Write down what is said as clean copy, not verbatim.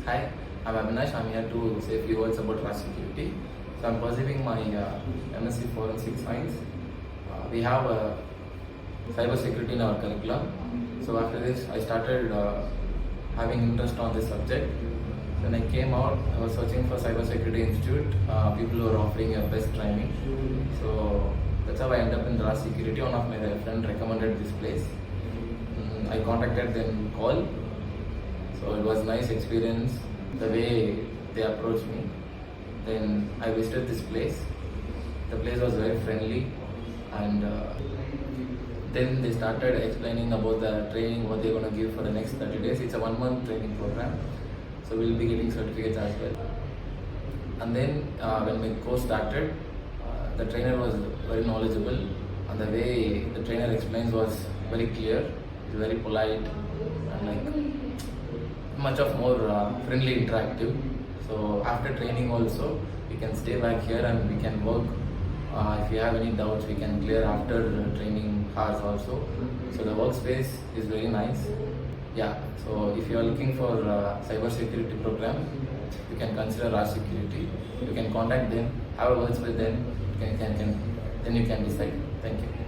Hi, I'm Avinash. I'm here to say a few words about RAS security. So I'm pursuing my MSc Forensic Science. We have cyber security in our curriculum. So after this, I started having interest on this subject. When I came out, I was searching for Cyber Security Institute, people who are offering a best training. So that's how I ended up in RAS security. One of my friends recommended this place. I contacted them call. So it was nice experience, the way they approached me. Then I visited this place. The place was very friendly, and then they started explaining about the training, what they're going to give for the next 30 days. It's a 1 month training program, so we'll be getting certificates as well. And then when my course started, the trainer was very knowledgeable, and the way the trainer explains was very clear, very polite, and like much of more friendly, interactive. So after training also, we can stay back here and we can work. If you have any doubts, we can clear after training hours also. So the workspace is very nice. Yeah. So if you are looking for cyber security program, you can consider RAS security. You can contact them, have a words with them. Then you can decide. Thank you.